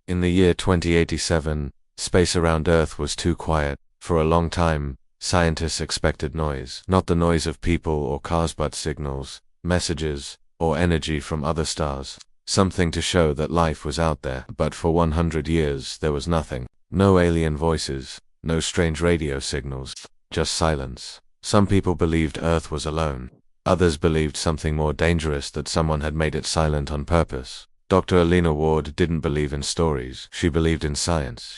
In the year 2087, space around Earth was too quiet. For a long time, scientists expected noise. Not the noise of people or cars, but signals, messages, or energy from other stars. Something to show that life was out there. But for 100 years there was nothing. No alien voices, no strange radio signals, just silence. Some people believed Earth was alone. Others believed something more dangerous, that someone had made it silent on purpose. Dr. Alina Ward didn't believe in stories. She believed in science.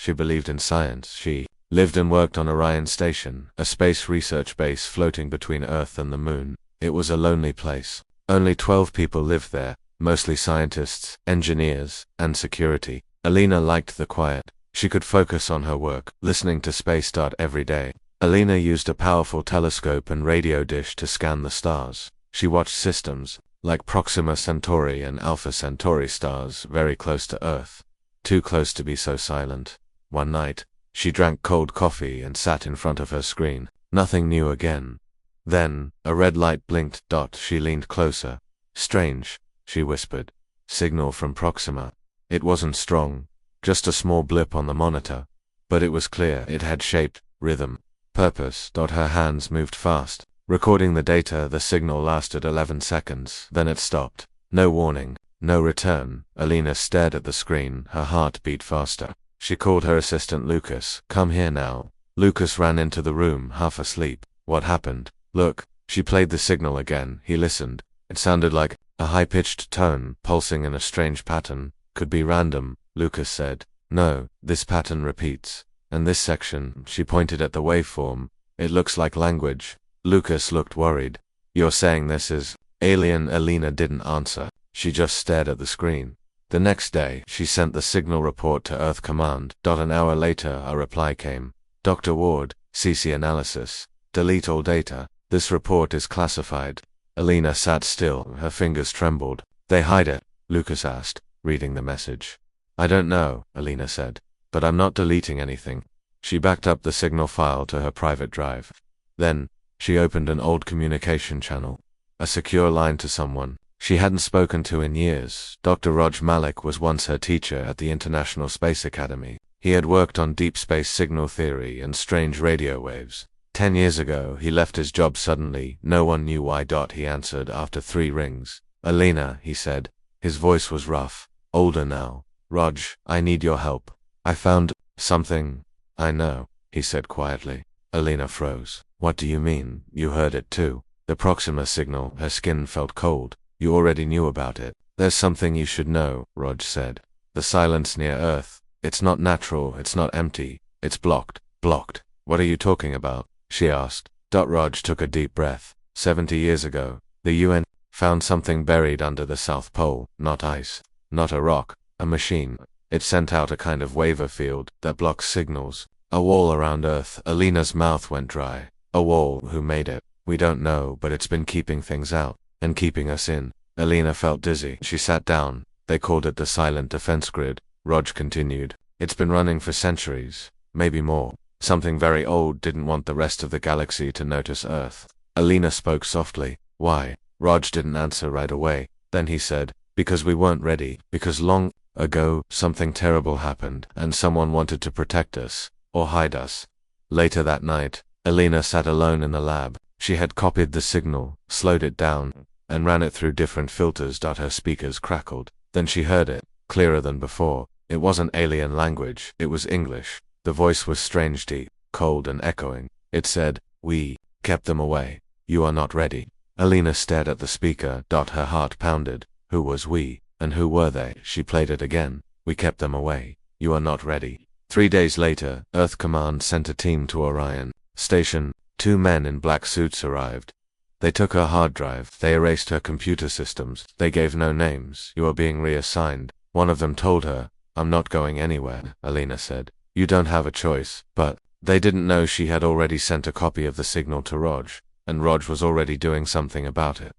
She lived and worked on Orion Station, a space research base floating between Earth and the Moon. It was a lonely place. Only 12 people lived there, mostly scientists, engineers, and security. Alina liked the quiet. She could focus on her work, listening to Space Dot every day. Alina used a powerful telescope and radio dish to scan the stars. She watched systems, like Proxima Centauri and Alpha Centauri stars, very close to Earth. Too close to be so silent. One night, she drank cold coffee and sat in front of her screen. Nothing new again. Then, a red light blinked. She leaned closer. Strange, she whispered. Signal from Proxima. It wasn't strong, just a small blip on the monitor. But it was clear. It had shape, rhythm, purpose. Her hands moved fast, recording the data. The signal lasted 11 seconds, then it stopped. No warning, no return. Alina stared at the screen, her heart beat faster. She called her assistant Lucas. Come here now. Lucas ran into the room, half asleep. What happened? Look. She played the signal again. He listened. It sounded like a high-pitched tone, pulsing in a strange pattern. Could be random, Lucas said. No, this pattern repeats. And this section, she pointed at the waveform, it looks like language. Lucas looked worried. You're saying this is alien? Alina didn't answer. She just stared at the screen. The next day, she sent the signal report to Earth Command. An hour later, a reply came. Dr. Ward, CC analysis. Delete all data. This report is classified. Alina sat still, her fingers trembled. They hide it? Lucas asked, reading the message. I don't know, Alina said. But I'm not deleting anything. She backed up the signal file to her private drive. Then, she opened an old communication channel. A secure line to someone she hadn't spoken to in years. Dr. Raj Malik was once her teacher at the International Space Academy. He had worked on deep space signal theory and strange radio waves. 10 years ago, he left his job suddenly. No one knew why. He answered after 3 rings. Alina, he said. His voice was rough, older now. Raj, I need your help. I found something. I know, he said quietly. Alina froze. What do you mean? You heard it too. The Proxima signal. Her skin felt cold. You already knew about it. There's something you should know, Raj said. The silence near Earth. It's not natural, it's not empty. It's blocked. Blocked. What are you talking about? She asked. Raj took a deep breath. 70 years ago, the UN found something buried under the South Pole. Not ice. Not a rock. A machine. It sent out a kind of waiver field that blocks signals. A wall around Earth. Alina's mouth went dry. A wall. Who made it? We don't know, but it's been keeping things out. And keeping us in. Alina felt dizzy. She sat down. They called it the silent defense grid. Raj continued. It's been running for centuries. Maybe more. Something very old didn't want the rest of the galaxy to notice Earth. Alina spoke softly. Why? Raj didn't answer right away. Then he said, because we weren't ready. Because long ago, something terrible happened, and someone wanted to protect us, or hide us. Later that night, Alina sat alone in the lab. She had copied the signal, slowed it down, and ran it through different filters. Her speakers crackled. Then she heard it, clearer than before. It wasn't alien language, it was English. The voice was strange, deep, cold and echoing. It said, we kept them away. You are not ready. Alina stared at the speaker. Her heart pounded. Who was we? And who were they? She played it again. We kept them away. You are not ready. 3 days later, Earth Command sent a team to Orion Station. 2 men in black suits arrived. They took her hard drive. They erased her computer systems. They gave no names. You are being reassigned. One of them told her, I'm not going anywhere, Alina said. You don't have a choice. But they didn't know she had already sent a copy of the signal to Raj, and Raj was already doing something about it.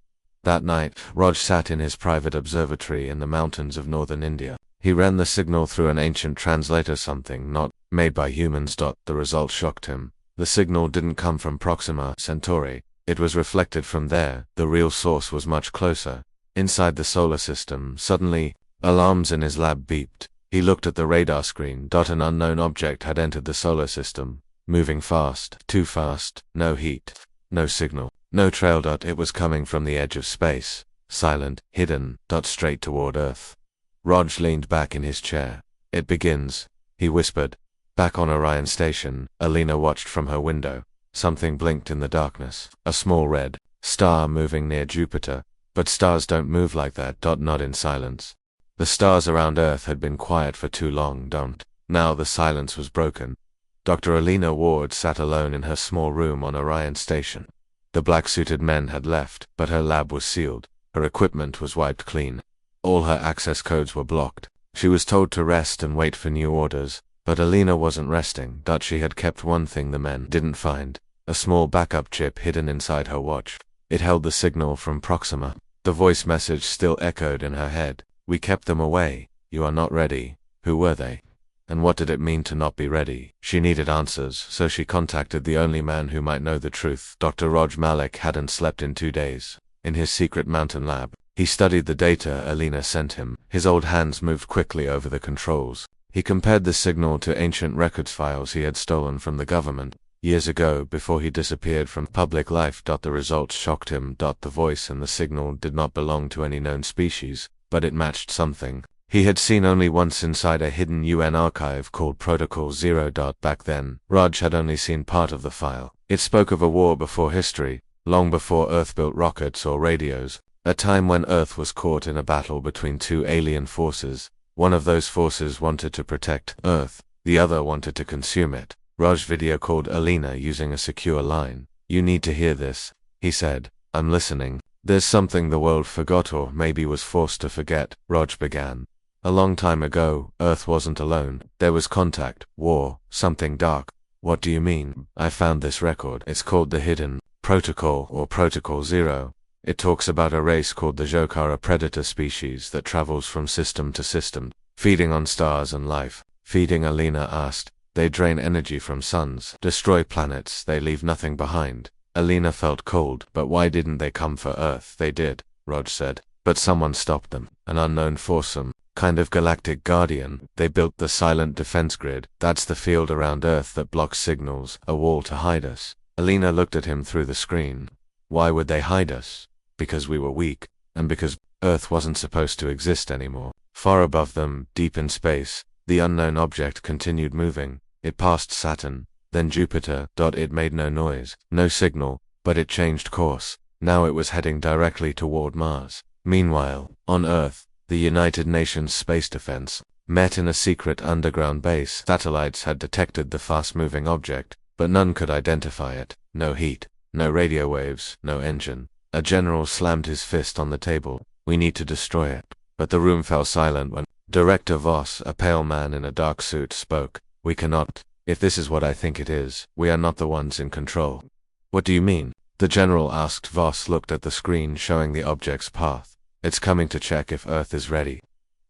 That night, Raj sat in his private observatory in the mountains of northern India. He ran the signal through an ancient translator, something not made by humans. The result shocked him. The signal didn't come from Proxima Centauri. It was reflected from there. The real source was much closer. Inside the solar system, suddenly, alarms in his lab beeped. He looked at the radar screen. An unknown object had entered the solar system, moving fast, too fast, no heat, no signal, no trail. It was coming from the edge of space, silent, hidden, straight toward Earth. Rog leaned back in his chair. It begins, he whispered. Back on Orion Station, Alina watched from her window. Something blinked in the darkness, a small red star moving near Jupiter, but stars don't move like that. Not in silence. The stars around Earth had been quiet for too long. Now the silence was broken. Dr. Alina Ward sat alone in her small room on Orion Station. The black-suited men had left, but her lab was sealed. Her equipment was wiped clean. All her access codes were blocked. She was told to rest and wait for new orders, but Alina wasn't resting. She had kept one thing the men didn't find, a small backup chip hidden inside her watch. It held the signal from Proxima. The voice message still echoed in her head. We kept them away. You are not ready. Who were they? And what did it mean to not be ready? She needed answers, so she contacted the only man who might know the truth. Dr. Rog Malik hadn't slept in 2 days. In his secret mountain lab, he studied the data Alina sent him. His old hands moved quickly over the controls. He compared the signal to ancient records files he had stolen from the government years ago before he disappeared from public life. The results shocked him. The voice and the signal did not belong to any known species, but it matched something he had seen only once inside a hidden UN archive called Protocol 0. Back then, Raj had only seen part of the file. It spoke of a war before history, long before Earth built rockets or radios, a time when Earth was caught in a battle between two alien forces. One of those forces wanted to protect Earth, the other wanted to consume it. Raj video called Alina using a secure line. You need to hear this, he said. I'm listening. There's something the world forgot or maybe was forced to forget, Raj began. A long time ago, Earth wasn't alone. There was contact, war, something dark. What do you mean? I found this record. It's called the Hidden Protocol or Protocol 0. It talks about a race called the Jokara, a predator species that travels from system to system, feeding on stars and life. Feeding, Alina asked. They drain energy from suns, destroy planets, they leave nothing behind. Alina felt cold. But why didn't they come for Earth? They did, Rog said. But someone stopped them. An unknown foursome, kind of galactic guardian. They built the silent defense grid. That's the field around Earth that blocks signals, a wall to hide us. Alina looked at him through the screen. Why would they hide us? Because we were weak, and because Earth wasn't supposed to exist anymore. Far above them, deep in space, the unknown object continued moving. It passed Saturn, then Jupiter. It made no noise, no signal, but it changed course. Now it was heading directly toward Mars. Meanwhile, on Earth, the United Nations Space Defense met in a secret underground base. Satellites had detected the fast-moving object, but none could identify it. No heat, no radio waves, no engine. A general slammed his fist on the table. We need to destroy it. But the room fell silent when Director Voss, a pale man in a dark suit, spoke. We cannot. If this is what I think it is, we are not the ones in control. What do you mean? The general asked. Voss looked at the screen showing the object's path. It's coming to check if Earth is ready.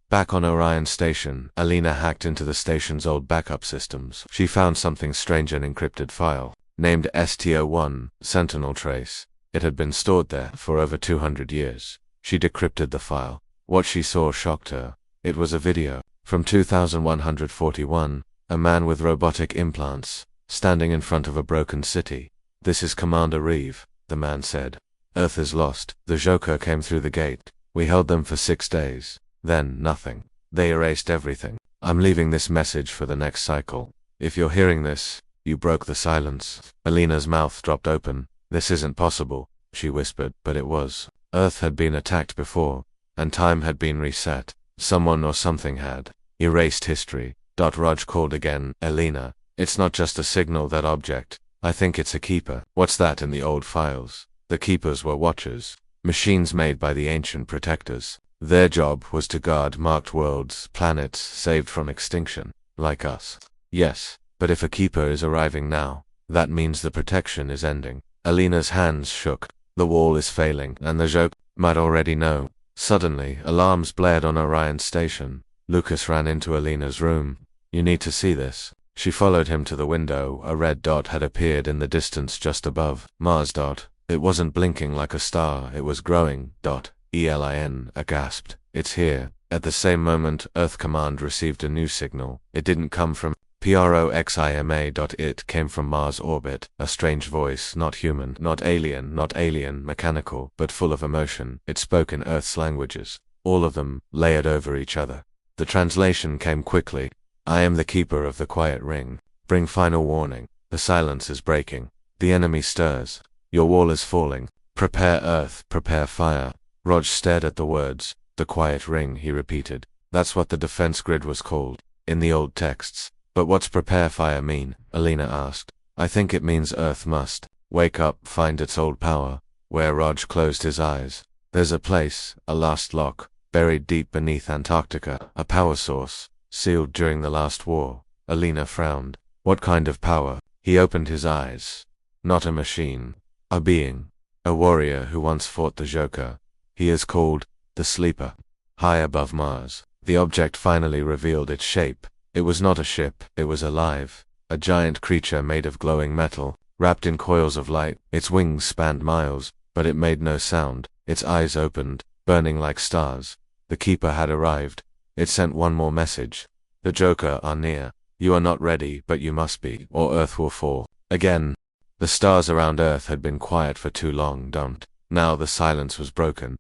Back on Orion Station, Alina hacked into the station's old backup systems. She found something strange, an encrypted file, named STO1, Sentinel Trace. It had been stored there for over 200 years. She decrypted the file. What she saw shocked her. It was a video from 2141, a man with robotic implants, standing in front of a broken city. This is Commander Reeve, the man said. Earth is lost. The Joker came through the gate. We held them for 6 days. Then, nothing. They erased everything. I'm leaving this message for the next cycle. If you're hearing this, you broke the silence. Alina's mouth dropped open. This isn't possible, she whispered, but it was. Earth had been attacked before, and time had been reset. Someone or something had erased history. Raj called again. Alina, it's not just a signal, that object. I think it's a keeper. What's that in the old files? The keepers were watchers, machines made by the ancient protectors. Their job was to guard marked worlds, planets saved from extinction, like us. Yes, but if a keeper is arriving now, that means the protection is ending. Alina's hands shook. The wall is failing, and the Joker might already know. Suddenly, alarms blared on Orion Station. Lucas ran into Alina's room. You need to see this. She followed him to the window. A red dot had appeared in the distance just above. Mars. It wasn't blinking like a star, it was growing. Elin gasped. It's here. At the same moment, Earth Command received a new signal. It didn't come from Proxima. It came from Mars orbit, a strange voice, not human, not alien, mechanical, but full of emotion. It spoke in Earth's languages, all of them, layered over each other. The translation came quickly. I am the keeper of the quiet ring. Bring final warning. The silence is breaking. The enemy stirs. Your wall is falling. Prepare Earth, prepare fire. Rog stared at the words. The quiet ring, he repeated. That's what the defense grid was called, in the old texts. But what's prepare fire mean? Alina asked. I think it means Earth must wake up, find its old power. Where Rog closed his eyes. There's a place, a last lock, buried deep beneath Antarctica, a power source, sealed during the last war. Alina frowned. What kind of power? He opened his eyes. Not a machine. A being. A warrior who once fought the Joker. He is called the Sleeper. High above Mars, the object finally revealed its shape. It was not a ship, it was alive. A giant creature made of glowing metal, wrapped in coils of light. Its wings spanned miles, but it made no sound. Its eyes opened, burning like stars. The Keeper had arrived. It sent one more message. The Joker are near. You are not ready, but you must be, or Earth will fall. Again. The stars around Earth had been quiet for too long. Now the silence was broken.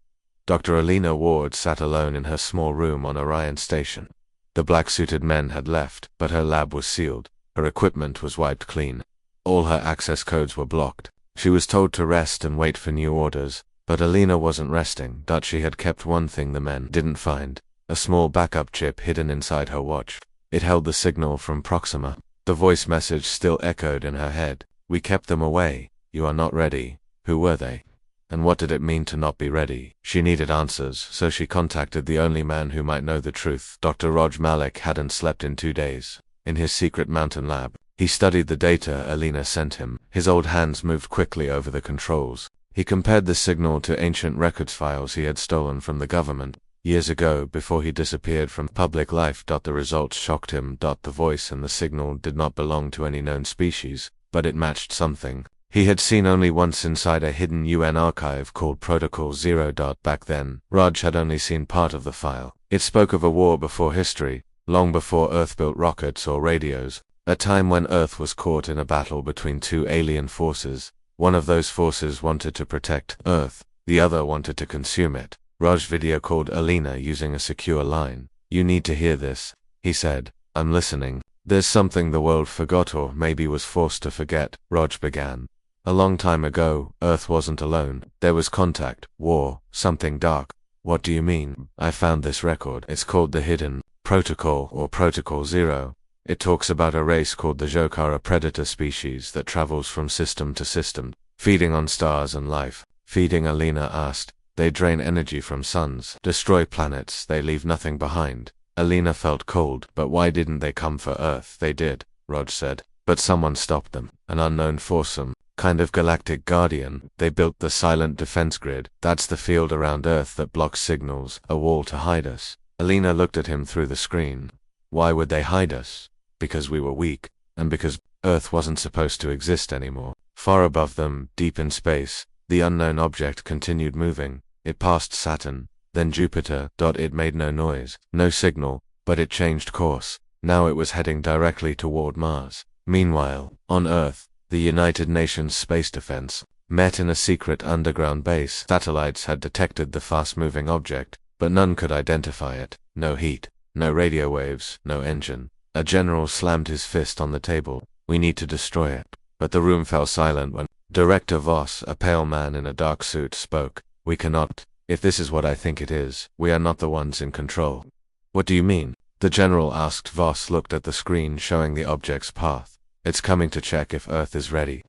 Dr. Alina Ward sat alone in her small room on Orion Station. The black-suited men had left, but her lab was sealed. Her equipment was wiped clean. All her access codes were blocked. She was told to rest and wait for new orders, but Alina wasn't resting. She had kept one thing the men didn't find, a small backup chip hidden inside her watch. It held the signal from Proxima. The voice message still echoed in her head. We kept them away. You are not ready. Who were they? And what did it mean to not be ready? She needed answers, so she contacted the only man who might know the truth. Dr. Rog Malik hadn't slept in 2 days. In his secret mountain lab, he studied the data Alina sent him. His old hands moved quickly over the controls. He compared the signal to ancient records files he had stolen from the government years ago before he disappeared from public life. The results shocked him. The voice and the signal did not belong to any known species, but it matched something he had seen only once inside a hidden UN archive called Protocol 0. Back then, Raj had only seen part of the file. It spoke of a war before history, long before Earth built rockets or radios, a time when Earth was caught in a battle between two alien forces. One of those forces wanted to protect Earth, the other wanted to consume it. Raj video called Alina using a secure line. You need to hear this, he said. I'm listening. There's something the world forgot or maybe was forced to forget, Raj began. A long time ago, Earth wasn't alone. There was contact, war, something dark. What do you mean? I found this record. It's called the Hidden Protocol or Protocol 0. It talks about a race called the Joker, a predator species that travels from system to system, feeding on stars and life. Feeding, Alina asked. They drain energy from suns, destroy planets, they leave nothing behind. Alina felt cold. But why didn't they come for Earth? They did, Rog said. But someone stopped them. An unknown foursome, kind of galactic guardian. They built the silent defense grid. That's the field around Earth that blocks signals, a wall to hide us. Alina looked at him through the screen. Why would they hide us? Because we were weak, and because Earth wasn't supposed to exist anymore. Far above them, deep in space, the unknown object continued moving. It passed Saturn, then Jupiter. It made no noise, no signal, but it changed course. Now it was heading directly toward Mars. Meanwhile, on Earth, the United Nations Space Defense met in a secret underground base. Satellites had detected the fast-moving object, but none could identify it. No heat, no radio waves, no engine. A general slammed his fist on the table. We need to destroy it. But the room fell silent when Director Voss, a pale man in a dark suit, spoke. We cannot. If this is what I think it is, we are not the ones in control. What do you mean? The general asked. Voss looked at the screen showing the object's path. It's coming to check if Earth is ready.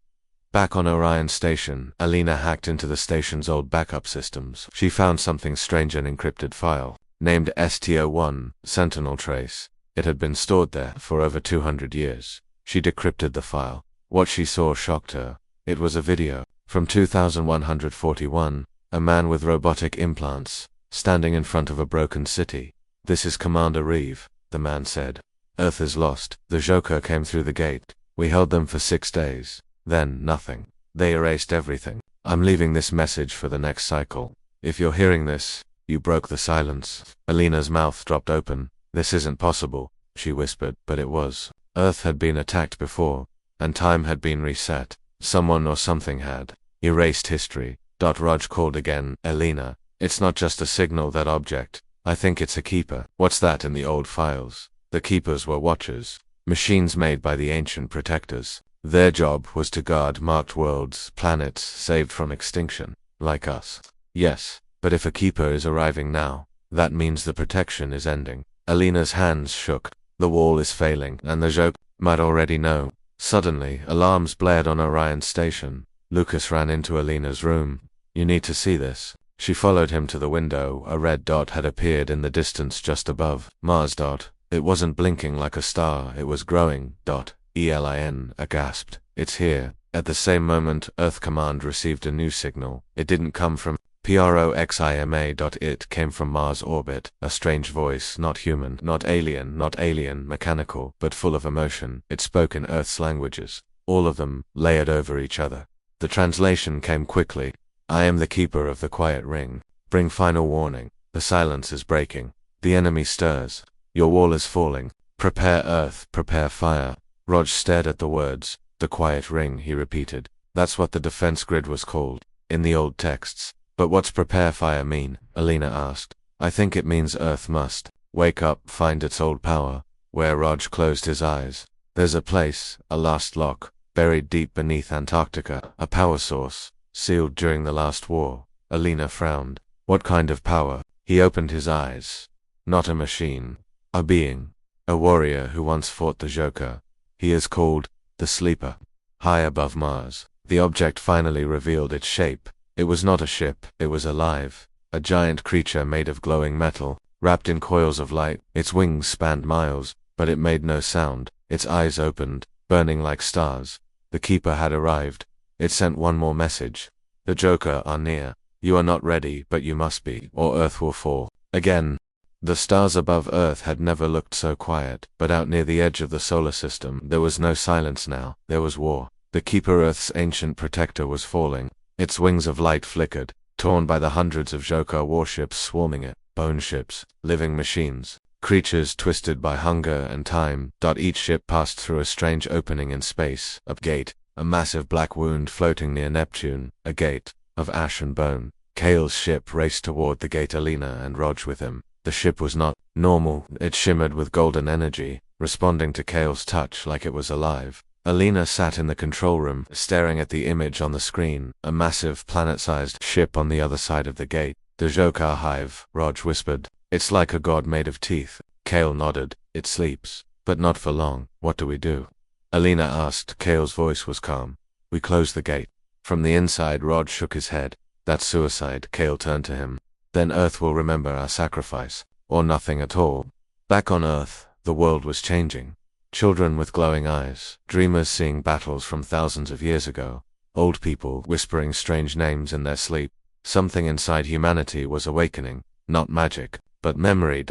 Back on Orion Station, Alina hacked into the station's old backup systems. She found something strange, an encrypted file, named STO1, Sentinel Trace. It had been stored there for over 200 years. She decrypted the file. What she saw shocked her. It was a video from 2141, a man with robotic implants, standing in front of a broken city. This is Commander Reeve, the man said. Earth is lost. The Joker came through the gate. We held them for 6 days. Then, nothing. They erased everything. I'm leaving this message for the next cycle. If you're hearing this, You broke the silence. Alina's mouth dropped open. This isn't possible, she whispered, but it was. Earth had been attacked before, and time had been reset. Someone or something had erased history. Raj called again. Alina, it's not just a signal, that object. I think it's a keeper. What's that in the old files? The keepers were watchers, machines made by the ancient protectors. Their job was to guard marked worlds, planets saved from extinction, like us. Yes, but if a keeper is arriving now, that means the protection is ending. Alina's hands shook. The wall is failing, and the Joke might already know. Suddenly, alarms blared on Orion's station. Lucas ran into Alina's room. You need to see this. She followed him to the window. A red dot had appeared in the distance just above. Mars. It wasn't blinking like a star, it was growing. Elin gasped. It's here. At the same moment, Earth Command received a new signal. It didn't come from PROXIMA. It came from Mars orbit. A strange voice, not human, not alien, mechanical, but full of emotion. It spoke in Earth's languages, all of them, layered over each other. The translation came quickly. I am the keeper of the quiet ring. Bring final warning. The silence is breaking. The enemy stirs. Your wall is falling. Prepare Earth, prepare fire. Raj stared at the words. The quiet ring, he repeated. That's what the defense grid was called, in the old texts. But what's prepare fire mean? Alina asked. I think it means Earth must wake up, find its old power. Where? Raj closed his eyes. There's a place, a last lock, buried deep beneath Antarctica, a power source, sealed during the last war. Alina frowned. What kind of power? He opened his eyes. Not a machine. A being. A warrior who once fought the Joker. He is called the Sleeper. High above Mars, the object finally revealed its shape. It was not a ship, it was alive. A giant creature made of glowing metal, wrapped in coils of light. Its wings spanned miles, but it made no sound. Its eyes opened, burning like stars. The Keeper had arrived. It sent one more message. The Joker are near. You are not ready, but you must be, or Earth will fall. Again. The stars above Earth had never looked so quiet, but out near the edge of the solar system, there was no silence now. There was war. The Keeper, Earth's ancient protector, was falling. Its wings of light flickered, torn by the hundreds of Joker warships swarming it. Bone ships, living machines, creatures twisted by hunger and time. Each ship passed through a strange opening in space. A gate, a massive black wound floating near Neptune, a gate of ash and bone. Kale's ship raced toward the gate, Alina and Raj with him. The ship was not normal. It shimmered with golden energy, responding to Kale's touch like it was alive. Alina sat in the control room, staring at the image on the screen, a massive planet-sized ship on the other side of the gate. The Joker hive, Raj whispered. It's like a god made of teeth. Kale nodded. It sleeps, but not for long. What do we do? Alina asked. Kale's voice was calm. We close the gate. From the inside, Raj shook his head. That's suicide. Kale turned to him. Then Earth will remember our sacrifice, or nothing at all. Back on Earth, the world was changing. Children with glowing eyes, dreamers seeing battles from thousands of years ago, old people whispering strange names in their sleep. Something inside humanity was awakening, not magic, but memory.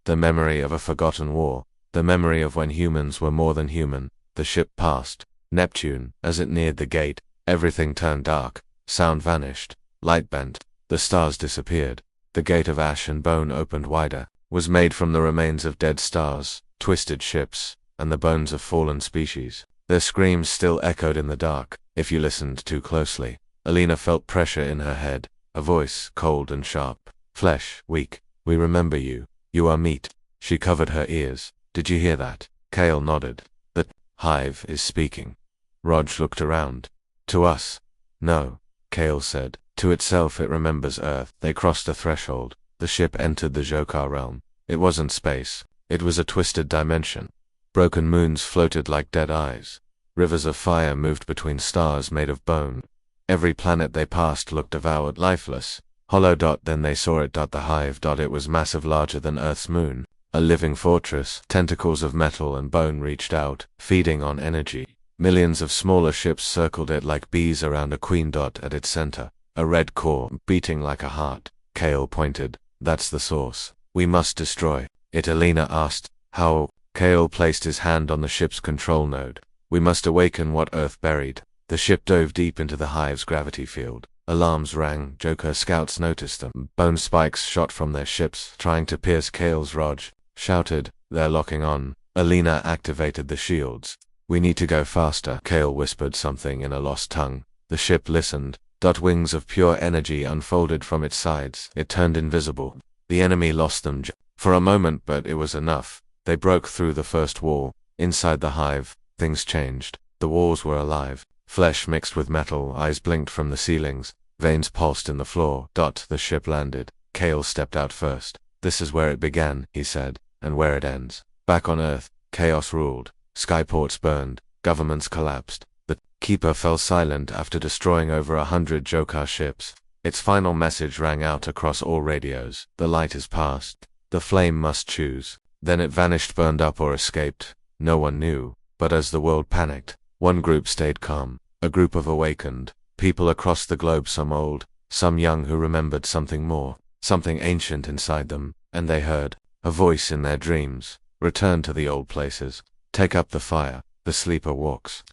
The memory of a forgotten war, the memory of when humans were more than human. The ship passed Neptune. As it neared the gate, everything turned dark, sound vanished, light bent, the stars disappeared. The gate of ash and bone opened wider, was made from the remains of dead stars, twisted ships, and the bones of fallen species. Their screams still echoed in the dark, if you listened too closely. Alina felt pressure in her head, a voice, cold and sharp. Flesh, weak. We remember you. You are meat. She covered her ears. Did you hear that? Kale nodded. The hive is speaking. Raj looked around. To us? No, Kale said. To itself it remembers Earth. They crossed a threshold. The ship entered the Joker realm. It wasn't space. It was a twisted dimension. Broken moons floated like dead eyes. Rivers of fire moved between stars made of bone. Every planet they passed looked devoured, lifeless. Hollow. Then they saw it. The hive. It was massive, larger than Earth's moon. A living fortress. Tentacles of metal and bone reached out, feeding on energy. Millions of smaller ships circled it like bees around a queen. At its center, a red core, beating like a heart. Kale pointed. That's the source. We must destroy it. Alina asked. How? Kale placed his hand on the ship's control node. We must awaken what Earth buried. The ship dove deep into the hive's gravity field. Alarms rang. Joker scouts noticed them. Bone spikes shot from their ships, trying to pierce Kale's. Raj shouted, "They're locking on." Alina activated the shields. "We need to go faster." Kale whispered something in a lost tongue. The ship listened. Wings of pure energy unfolded from its sides. It turned invisible. The enemy lost them for a moment, but it was enough. They broke through the first wall. Inside the hive, things changed. The walls were alive. Flesh mixed with metal, eyes blinked from the ceilings. Veins pulsed in the floor. The ship landed. Kale stepped out first. "This is where it began," he said, "and where it ends." Back on Earth, chaos ruled. Skyports burned. Governments collapsed. The Keeper fell silent after destroying over 100 Joker ships. Its final message rang out across all radios. "The light is past. The flame must choose." Then it vanished, burned up, or escaped. No one knew. But as the world panicked, one group stayed calm. A group of awakened people across the globe, some old, some young, who remembered something more, something ancient inside them, and they heard a voice in their dreams. "Return to the old places. Take up the fire. The sleeper walks."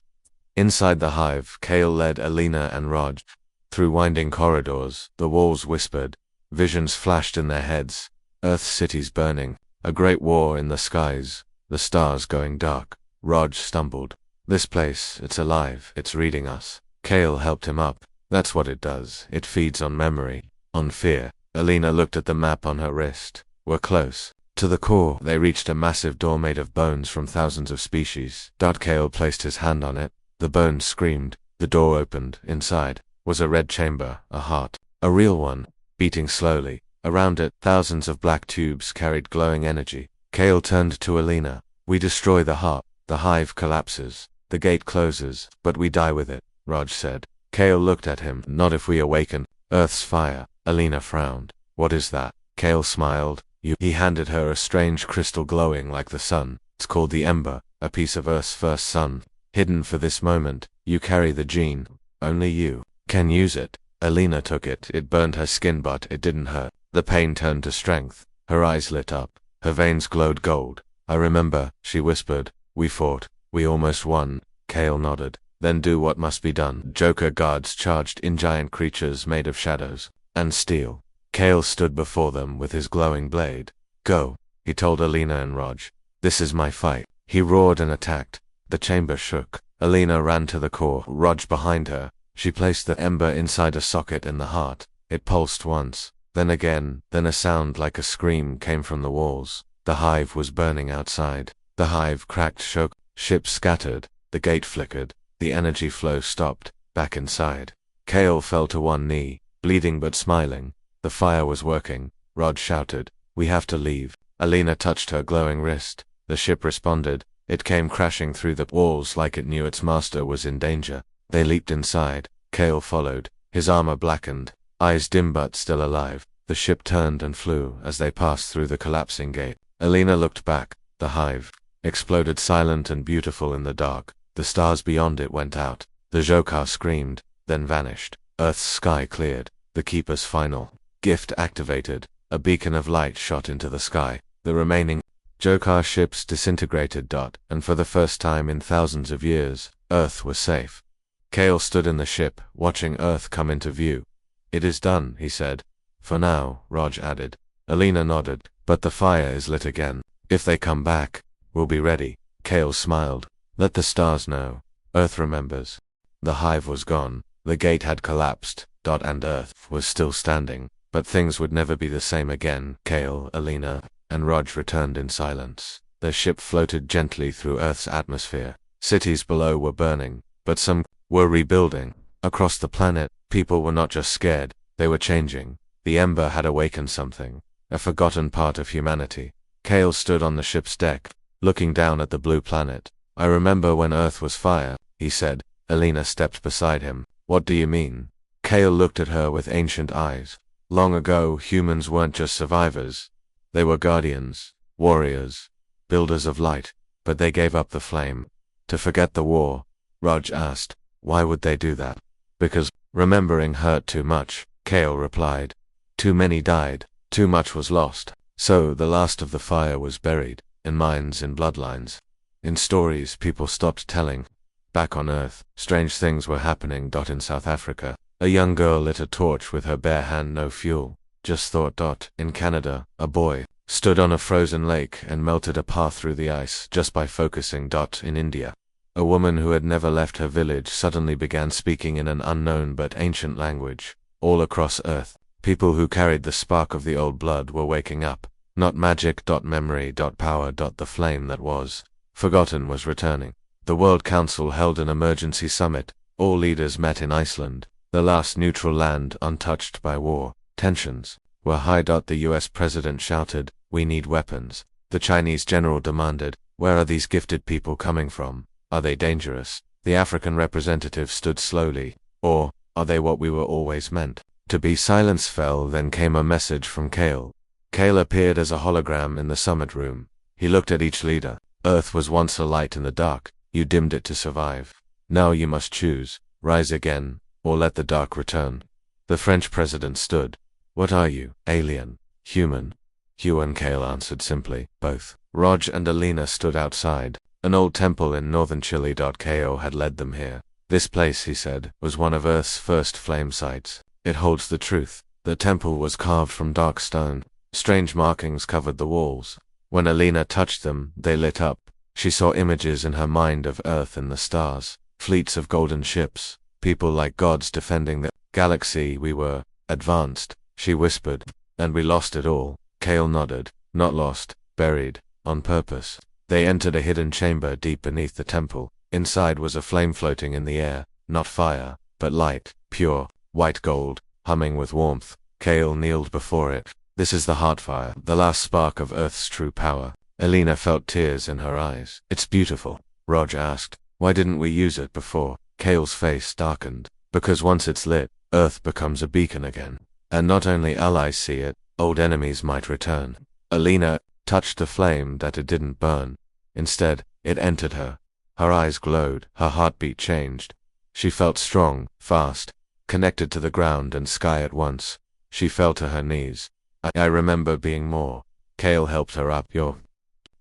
Inside the hive, Kale led Alina and Raj through winding corridors. The walls whispered. Visions flashed in their heads. Earth's cities burning. A great war in the skies. The stars going dark. Raj stumbled. "This place, it's alive. It's reading us." Kale helped him up. "That's what it does. It feeds on memory, on fear." Alina looked at the map on her wrist. "We're close." To the core, they reached a massive door made of bones from thousands of species. Kale placed his hand on it. The bones screamed. The door opened. Inside was a red chamber, a heart. A real one, beating slowly. Around it, thousands of black tubes carried glowing energy. Kale turned to Alina. "We destroy the heart. The hive collapses. The gate closes, but we die with it," Raj said. Kale looked at him. "Not if we awaken Earth's fire." Alina frowned. "What is that?" Kale smiled. He handed her a strange crystal glowing like the sun. "It's called the Ember, a piece of Earth's first sun. Hidden for this moment. You carry the gene. Only you can use it." Alina took it. It burned her skin, but it didn't hurt. The pain turned to strength. Her eyes lit up. Her veins glowed gold. "I remember," she whispered. "We fought. We almost won." Kale nodded. "Then do what must be done." Joker guards charged in, giant creatures made of shadows and steel. Kale stood before them with his glowing blade. "Go," he told Alina and Raj. "This is my fight." He roared and attacked. The chamber shook. Alina ran to the core, Raj behind her. She placed the ember inside a socket in the heart. It pulsed once, then again, then a sound like a scream came from the walls. The hive was burning outside. The hive cracked, shook. Ships scattered. The gate flickered. The energy flow stopped. Back inside, Kale fell to one knee, bleeding but smiling. The fire was working. Rod shouted, "We have to leave." Alina touched her glowing wrist. The ship responded. It came crashing through the walls like it knew its master was in danger. They leaped inside. Kale followed, his armor blackened, eyes dim but still alive. The ship turned and flew as they passed through the collapsing gate. Alina looked back. The hive exploded, silent and beautiful in the dark. The stars beyond it went out. The Jokar screamed, then vanished. Earth's sky cleared. The Keeper's final gift activated. A beacon of light shot into the sky. The remaining Jokar ships disintegrated. And for the first time in thousands of years, Earth was safe. Kale stood in the ship, watching Earth come into view. "It is done," he said. "For now," Raj added. Alina nodded. "But the fire is lit again. If they come back, we'll be ready." Kale smiled. "Let the stars know. Earth remembers." The hive was gone. The gate had collapsed. And Earth was still standing. But things would never be the same again. Kale, Alina, and Raj returned in silence. Their ship floated gently through Earth's atmosphere. Cities below were burning, but some were rebuilding. Across the planet, people were not just scared, they were changing. The Ember had awakened something, a forgotten part of humanity. Kale stood on the ship's deck, looking down at the blue planet. "I remember when Earth was fire," he said. Alina stepped beside him. "What do you mean?" Kale looked at her with ancient eyes. "Long ago, humans weren't just survivors. They were guardians, warriors, builders of light, but they gave up the flame. To forget the war." Raj asked, "Why would they do that?" "Because remembering hurt too much," Kale replied. "Too many died, too much was lost. So the last of the fire was buried, in minds, in bloodlines, in stories people stopped telling." Back on Earth, strange things were happening. In South Africa, A young girl lit a torch with her bare hand, no fuel, just thought. In Canada, a boy stood on a frozen lake and melted a path through the ice just by focusing. In India, a woman who had never left her village suddenly began speaking in an unknown but ancient language. All across Earth, people who carried the spark of the old blood were waking up. Not magic. Memory. Power. The flame that was forgotten was returning. The World Council held an emergency summit. All leaders met in Iceland, the last neutral land untouched by war. Tensions were high. The US president shouted, "We need weapons." The Chinese general demanded, "Where are these gifted people coming from? Are they dangerous?" The African representative stood slowly. "Or are they what we were always meant to be?" Silence fell, then came a message from Kale. Kale appeared as a hologram in the summit room. He looked at each leader. "Earth was once a light in the dark. You dimmed it to survive. Now you must choose, rise again, or let the dark return." The French president stood. "What are you, alien, human?" Hugh and Kale answered simply, "Both." Rog and Alina stood outside. An old temple in northern Chile. Ko had led them here. "This place," he said, "was one of Earth's first flame sites. It holds the truth." The temple was carved from dark stone. Strange markings covered the walls. When Alina touched them, they lit up. She saw images in her mind of Earth and the stars, fleets of golden ships, people like gods defending the galaxy. "We were advanced," she whispered, "and we lost it all." Kale nodded. "Not lost, buried, on purpose." They entered a hidden chamber deep beneath the temple. Inside was a flame floating in the air, not fire, but light, pure, white gold, humming with warmth. Kale kneeled before it. "This is the Heartfire, the last spark of Earth's true power." Alina felt tears in her eyes. "It's beautiful." Rog asked, "Why didn't we use it before?" Kale's face darkened. "Because once it's lit, Earth becomes a beacon again. And not only allies see it, old enemies might return." Alina touched the flame that it didn't burn. Instead, it entered her. Her eyes glowed, her heartbeat changed. She felt strong, fast, connected to the ground and sky at once. She fell to her knees. I remember being more." Kale helped her up. "You're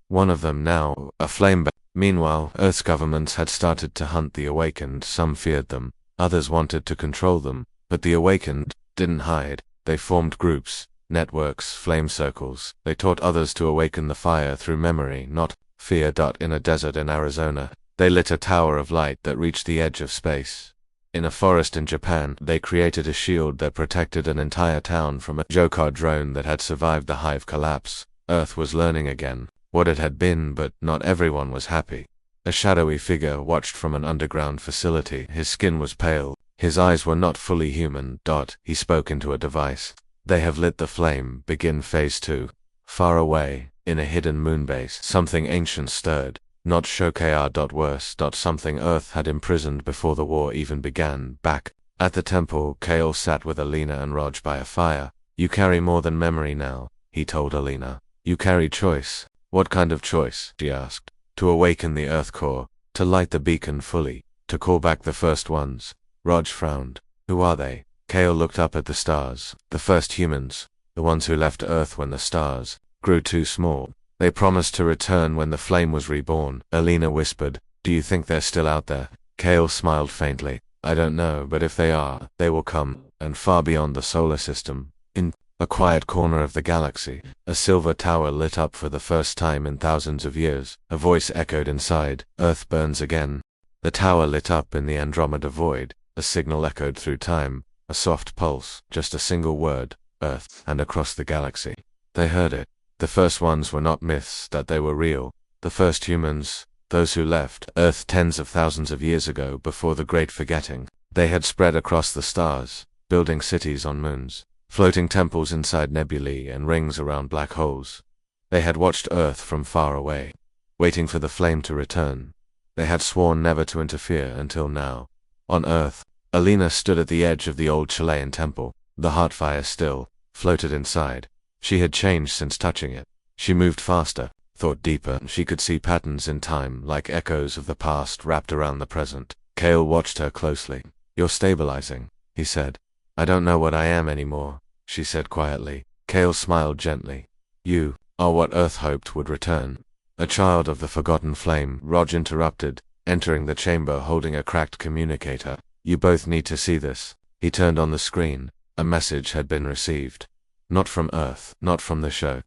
one of them now, a flame." Meanwhile, Earth's governments had started to hunt the awakened. Some feared them, others wanted to control them, but the awakened didn't hide. They formed groups, networks, flame circles. They taught others to awaken the fire through memory, not fear. In a desert in Arizona, they lit a tower of light that reached the edge of space. In a forest in Japan, they created a shield that protected an entire town from a Joker drone that had survived the hive collapse. Earth was learning again what it had been, but not everyone was happy. A shadowy figure watched from an underground facility. His skin was pale. His eyes were not fully human. He spoke into a device. "They have lit the flame. Begin phase 2. Far away, in a hidden moonbase, something ancient stirred. Not Shokr. Worse. Something Earth had imprisoned before the war even began. Back at the temple, Kale sat with Alina and Rog by a fire. "You carry more than memory now," he told Alina. "You carry choice." "What kind of choice?" she asked. "To awaken the Earth core, to light the beacon fully, to call back the first ones." Rog frowned. "Who are they?" Kale looked up at the stars. "The first humans, the ones who left Earth when the stars grew too small. They promised to return when the flame was reborn." Alina whispered, "Do you think they're still out there?" Kale smiled faintly. "I don't know, but if they are, they will come, and far beyond the solar system." In a quiet corner of the galaxy, a silver tower lit up for the first time in thousands of years. A voice echoed inside, "Earth burns again." The tower lit up in the Andromeda void. A signal echoed through time, a soft pulse, just a single word, "Earth," and across the galaxy. They heard it. The first ones were not myths, that they were real. The first humans, those who left Earth tens of thousands of years ago before the Great Forgetting. They had spread across the stars, building cities on moons, floating temples inside nebulae and rings around black holes. They had watched Earth from far away, waiting for the flame to return. They had sworn never to interfere until now. On Earth, Alina stood at the edge of the old Chilean temple. The Heartfire still floated inside. She had changed since touching it. She moved faster, thought deeper. She could see patterns in time, like echoes of the past wrapped around the present. Kale watched her closely. "You're stabilizing," he said. "I don't know what I am anymore," she said quietly. Kale smiled gently. "You are what Earth hoped would return. A child of the forgotten flame." Rog interrupted, entering the chamber holding a cracked communicator. "You both need to see this." He turned on the screen. A message had been received. Not from Earth, not from the show.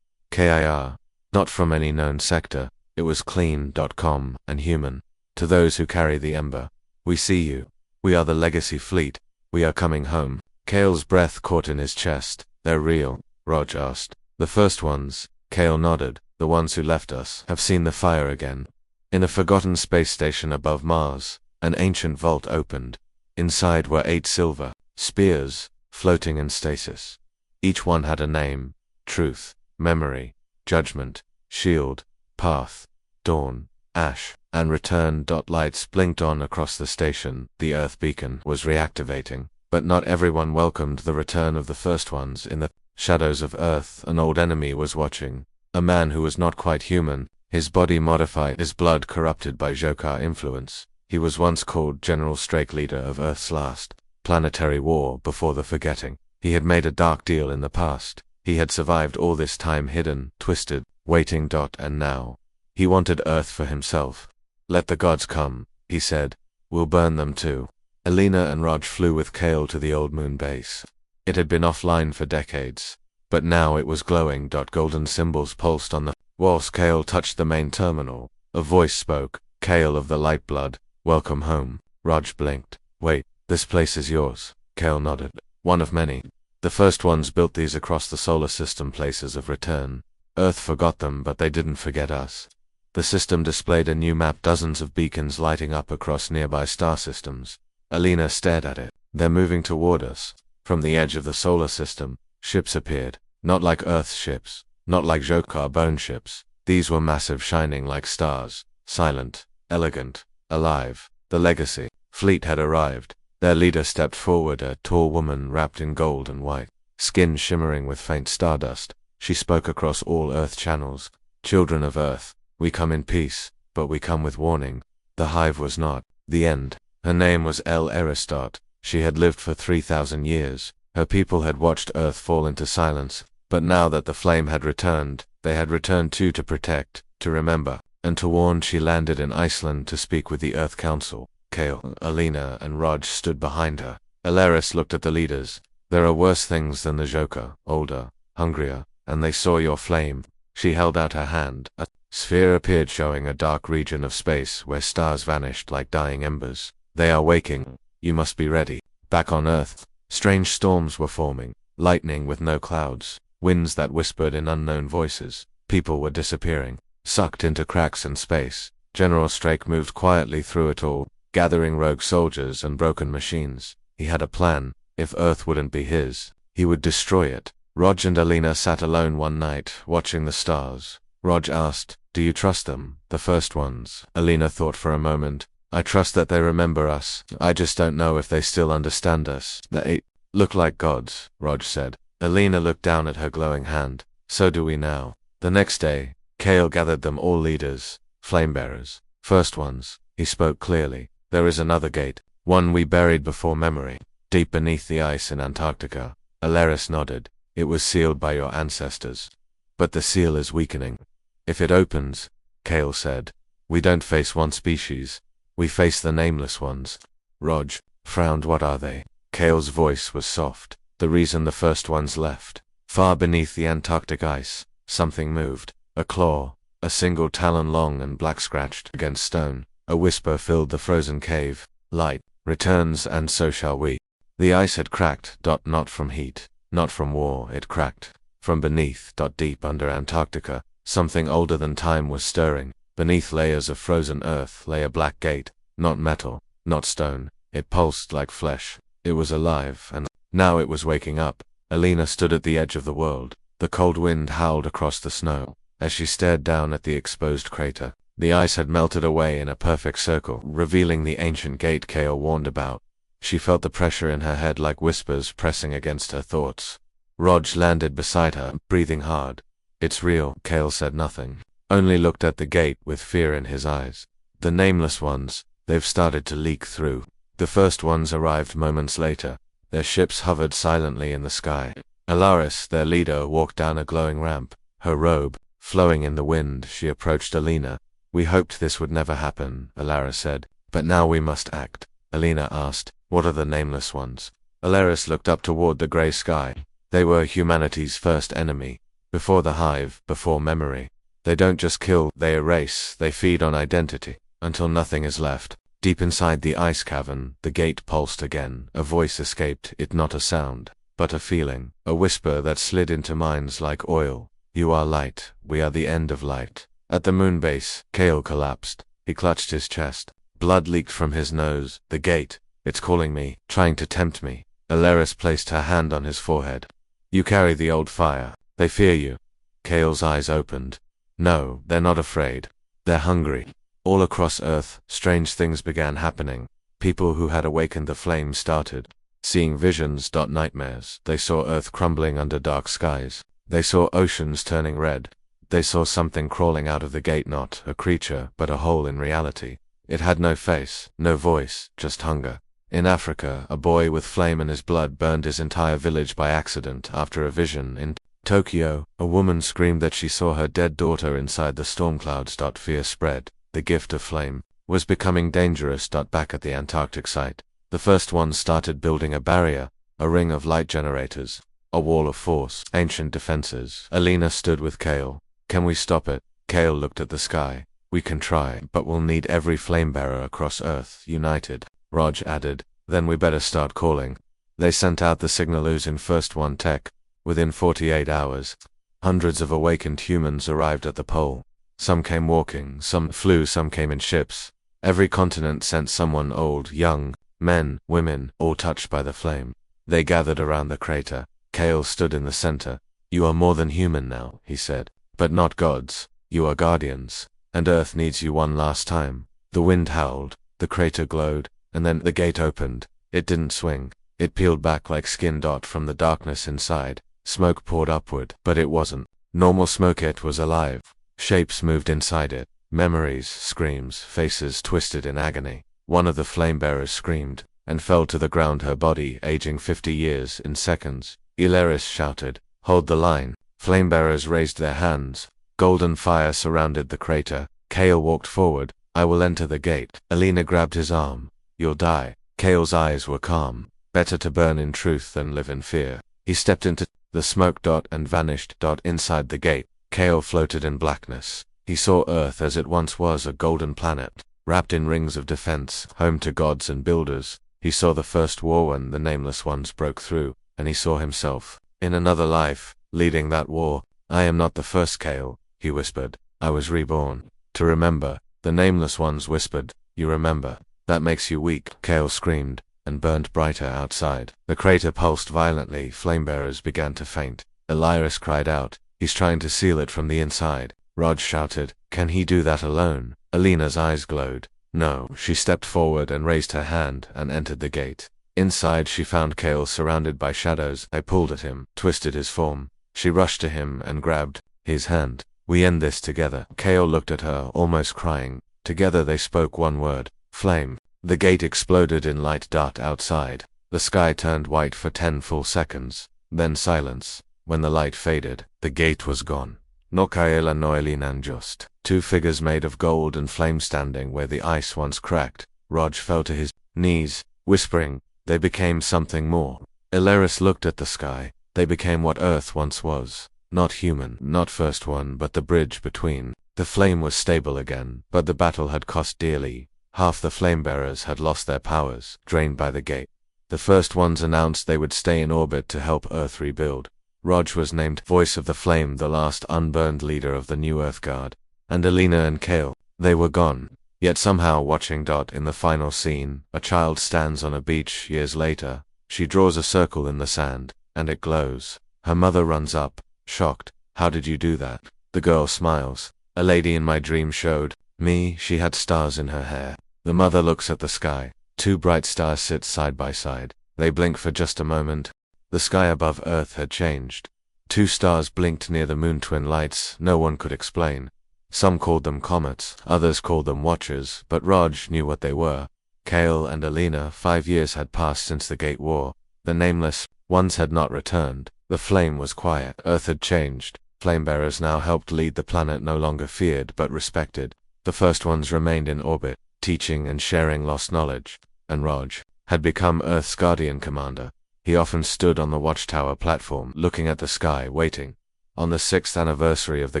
KIR. Not from any known sector. It was clean.com and human. To those who carry the ember. We see you. We are the Legacy Fleet. We are coming home. Kale's breath caught in his chest. They're real? Rog asked. The first ones. Kale nodded. The ones who left us have seen the fire again. In a forgotten space station above Mars, an ancient vault opened. Inside were 8 silver spears, floating in stasis. Each one had a name: truth, memory, judgment, shield, path, dawn, ash, and return. Lights blinked on across the station. The Earth beacon was reactivating, but not everyone welcomed the return of the first ones. In the shadows of Earth, an old enemy was watching. A man who was not quite human, his body modified, his blood corrupted by Jokar influence. He was once called General Strake, leader of Earth's last planetary war before the forgetting. He had made a dark deal in the past. He had survived all this time hidden, twisted, waiting. And now he wanted Earth for himself. Let the gods come, he said. We'll burn them too. Alina and Rog flew with Kale to the old moon base. It had been offline for decades, but now it was glowing. Golden symbols pulsed on the walls. Kale touched the main terminal. A voice spoke. Kale of the light blood, welcome home. Rog blinked. Wait, this place is yours. Kale nodded. One of many. The first ones built these across the solar system, places of return. Earth forgot them, but they didn't forget us. The system displayed a new map, dozens of beacons lighting up across nearby star systems. Alina stared at it. They're moving toward us. From the edge of the solar system, ships appeared. Not like Earth's ships, not like Jokar bone ships. These were massive, shining like stars, silent, elegant, alive. The Legacy Fleet had arrived. Their leader stepped forward, a tall woman wrapped in gold and white, skin shimmering with faint stardust. She spoke across all Earth channels. Children of Earth, we come in peace, but we come with warning. The hive was not the end. Her name was El Eristot. She had lived for 3,000 years. Her people had watched Earth fall into silence, but now that the flame had returned, they had returned too, to protect, to remember, and to warn. She landed in Iceland to speak with the Earth Council. Kale, Alina, and Rog stood behind her. Alaris looked at the leaders. There are worse things than the Jokar, older, hungrier, and they saw your flame. She held out her hand. A sphere appeared, showing a dark region of space where stars vanished like dying embers. They are waking. You must be ready. Back on Earth, strange storms were forming, lightning with no clouds, winds that whispered in unknown voices. People were disappearing, sucked into cracks in space. General Strake moved quietly through it all, gathering rogue soldiers and broken machines. He had a plan. If Earth wouldn't be his, he would destroy it. Rog and Alina sat alone one night, watching the stars. Rog asked, do you trust them, the first ones? Alina thought for a moment. I trust that they remember us. I just don't know if they still understand us. They look like gods, Rog said. Alina looked down at her glowing hand. So do we now. The next day, Kale gathered them all, leaders, flamebearers, first ones. He spoke clearly. There is another gate, one we buried before memory, deep beneath the ice in Antarctica. Alaris nodded. It was sealed by your ancestors. But the seal is weakening. If it opens, Kale said, we don't face one species. We face the nameless ones. Rog frowned. What are they? Kale's voice was soft. The reason the first ones left. Far beneath the Antarctic ice, something moved. A claw, a single talon long and black, scratched against stone. A whisper filled the frozen cave. Light returns, and so shall we. The ice had cracked. Not from heat, not from war, it cracked. From beneath. Deep under Antarctica, something older than time was stirring. Beneath layers of frozen earth lay a black gate. Not metal, not stone. It pulsed like flesh. It was alive, and now it was waking up. Alina stood at the edge of the world. The cold wind howled across the snow. As she stared down at the exposed crater, the ice had melted away in a perfect circle, revealing the ancient gate Kale warned about. She felt the pressure in her head like whispers pressing against her thoughts. Rog landed beside her, breathing hard. It's real. Kale said nothing, only looked at the gate with fear in his eyes. The nameless ones, they've started to leak through. The first ones arrived moments later. Their ships hovered silently in the sky. Alaris, their leader, walked down a glowing ramp, her robe flowing in the wind. She approached Alina. We hoped this would never happen, Alaris said, but now we must act. Alina asked, what are the nameless ones? Alaris looked up toward the gray sky. They were humanity's first enemy. Before the hive, before memory. They don't just kill, they erase, they feed on identity, until nothing is left. Deep inside the ice cavern, the gate pulsed again. A voice escaped, it not a sound, but a feeling, a whisper that slid into minds like oil. You are light, we are the end of light. At the moon base, Kale collapsed. He clutched his chest. Blood leaked from his nose. The gate, it's calling me, trying to tempt me. Alaris placed her hand on his forehead. You carry the old fire. They fear you. Kale's eyes opened. No, they're not afraid. They're hungry. All across Earth, strange things began happening. People who had awakened the flame started seeing visions. Nightmares. They saw Earth crumbling under dark skies. They saw oceans turning red. They saw something crawling out of the gate, not a creature, but a hole in reality. It had no face, no voice, just hunger. In Africa, a boy with flame in his blood burned his entire village by accident after a vision. In Tokyo, a woman screamed that she saw her dead daughter inside the storm clouds. Fear spread. The gift of flame was becoming dangerous. Back at the Antarctic site, the first ones started building a barrier, a ring of light generators, a wall of force, ancient defenses. Alina stood with Kale. Can we stop it? Kale looked at the sky. We can try, but we'll need every flame bearer across Earth united. Raj added, then we better start calling. They sent out the signalers in First One Tech. Within 48 hours, hundreds of awakened humans arrived at the pole. Some came walking, some flew, some came in ships. Every continent sent someone, old, young, men, women, all touched by the flame. They gathered around the crater. Kale stood in the center. You are more than human now, he said. But not gods. You are guardians. And Earth needs you one last time. The wind howled. The crater glowed. And then the gate opened. It didn't swing. It peeled back like skin. From the darkness inside, smoke poured upward. But it wasn't normal smoke. It was alive. Shapes moved inside it. Memories, screams, faces twisted in agony. One of the flame-bearers screamed and fell to the ground, her body aging 50 years in seconds. Alaris shouted, hold the line. Flame-bearers raised their hands. Golden fire surrounded the crater. Kale walked forward. I will enter the gate. Alina grabbed his arm. You'll die. Kale's eyes were calm. Better to burn in truth than live in fear. He stepped into the smoke. And vanished. Inside the gate, Kale floated in blackness. He saw Earth as it once was, a golden planet, wrapped in rings of defense, home to gods and builders. He saw the first war when the Nameless Ones broke through, and he saw himself, in another life, leading that war. I am not the first, Kale, he whispered. I was reborn. To remember. The Nameless Ones whispered, you remember. That makes you weak, Kale screamed, and burned brighter outside. The crater pulsed violently. Flamebearers began to faint. Alaris cried out, he's trying to seal it from the inside. Raj shouted, can he do that alone? Alina's eyes glowed. No. She stepped forward and raised her hand and entered the gate. Inside she found Kale surrounded by shadows. They pulled at him, twisted his form. She rushed to him and grabbed his hand. We end this together. Kale looked at her, almost crying. Together they spoke one word. Flame. The gate exploded in light. Outside, the sky turned white for 10 full seconds. Then silence. When the light faded, the gate was gone. Nokaela Noelinan just. Two figures made of gold and flame standing where the ice once cracked. Raj fell to his knees, whispering. They became something more. Alaris looked at the sky. They became what Earth once was. Not human, not First One, but the bridge between. The flame was stable again, but the battle had cost dearly. Half the flame-bearers had lost their powers, drained by the gate. The First Ones announced they would stay in orbit to help Earth rebuild. Raj was named Voice of the Flame, the last unburned leader of the new Earth Guard. And Alina and Kale, they were gone. Yet somehow watching. In the final scene, a child stands on a beach years later. She draws a circle in the sand, and it glows. Her mother runs up, shocked. How did you do that? The girl smiles. A lady in my dream showed me. She had stars in her hair. The mother looks at the sky. Two bright stars sit side by side. They blink for just a moment. The sky above Earth had changed. Two stars blinked near the moon, twin lights no one could explain. Some called them comets, others called them watchers, but Raj knew what they were. Kale and Alina. 5 years had passed since the Gate War. The Nameless Ones had not returned. The flame was quiet. Earth had changed. Flamebearers now helped lead the planet, no longer feared but respected. The First Ones remained in orbit, teaching and sharing lost knowledge. And Raj had become Earth's guardian commander. He often stood on the watchtower platform, looking at the sky, waiting. On the 6th anniversary of the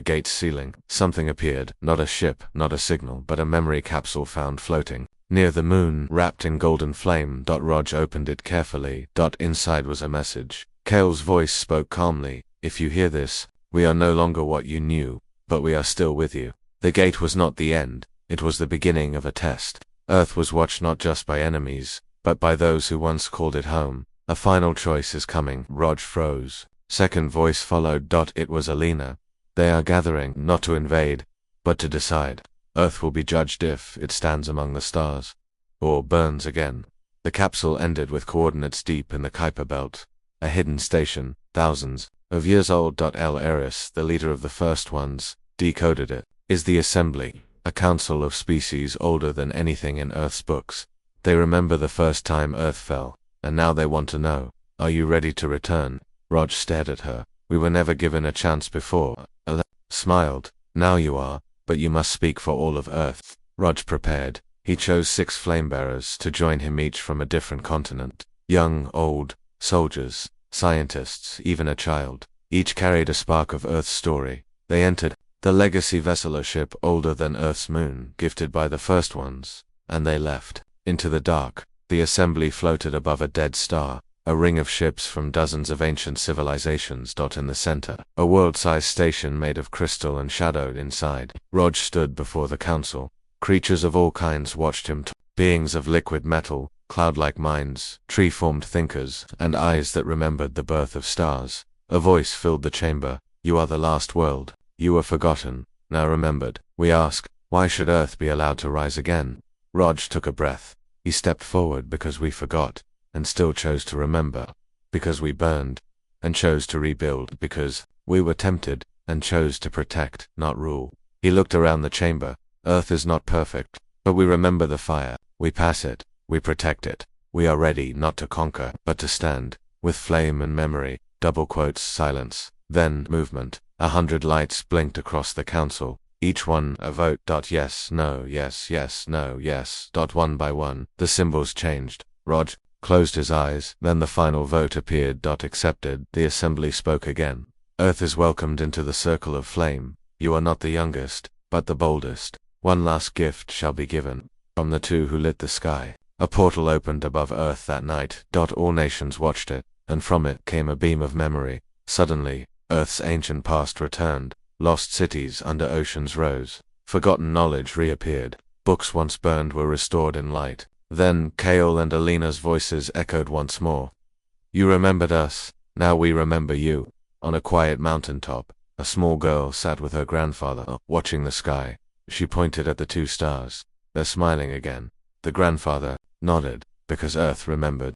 gate's sealing, something appeared, not a ship, not a signal, but a memory capsule found floating near the moon, wrapped in golden flame. Rog opened it carefully. Inside was a message. Kale's voice spoke calmly. If you hear this, we are no longer what you knew, but we are still with you. The gate was not the end, it was the beginning of a test. Earth was watched not just by enemies, but by those who once called it home. A final choice is coming. Rog froze. Second voice followed. It was Alina. They are gathering, not to invade, but to decide. Earth will be judged if it stands among the stars, or burns again. The capsule ended with coordinates deep in the Kuiper belt, a hidden station, thousands of years old. El Eris, the leader of the first ones, decoded it. Is the assembly, a council of species older than anything in Earth's books. They remember the first time Earth fell, and now they want to know, are you ready to return? Rog stared at her. We were never given a chance before. Smiled. Now you are, but you must speak for all of Earth. Rog prepared. He chose 6 flamebearers to join him, each from a different continent. Young, old, soldiers, scientists, even a child. Each carried a spark of Earth's story. They entered the legacy vessel, a ship older than Earth's moon, gifted by the first ones, and they left. Into the dark, the assembly floated above a dead star, a ring of ships from dozens of ancient civilizations. In the center, a world-sized station made of crystal and shadowed inside. Rog stood before the council. Creatures of all kinds watched him, beings of liquid metal, cloud-like minds, tree-formed thinkers, and eyes that remembered the birth of stars. A voice filled the chamber. You are the last world. You were forgotten, now remembered. We ask, why should Earth be allowed to rise again? Rog took a breath. He stepped forward because we forgot, and still chose to remember. Because we burned, and chose to rebuild. Because we were tempted, and chose to protect, not rule. He looked around the chamber. Earth is not perfect, but we remember the fire. We pass it. We protect it. We are ready not to conquer, but to stand, with flame and memory. Silence. Then movement. 100 lights blinked across the council, each one a vote. Yes, no, yes, yes, no, yes. One by one, the symbols changed. Rog closed his eyes, then the final vote appeared. Accepted. The assembly spoke again. Earth is welcomed into the circle of flame. You are not the youngest, but the boldest. One last gift shall be given. From the 2 who lit the sky, a portal opened above Earth that night. All nations watched it, and from it came a beam of memory. Suddenly, Earth's ancient past returned. Lost cities under oceans rose. Forgotten knowledge reappeared. Books once burned were restored in light. Then Kale and Alina's voices echoed once more. You remembered us, now we remember you. On a quiet mountaintop, a small girl sat with her grandfather, watching the sky. She pointed at the 2 stars. They're smiling again. The grandfather nodded, because Earth remembered.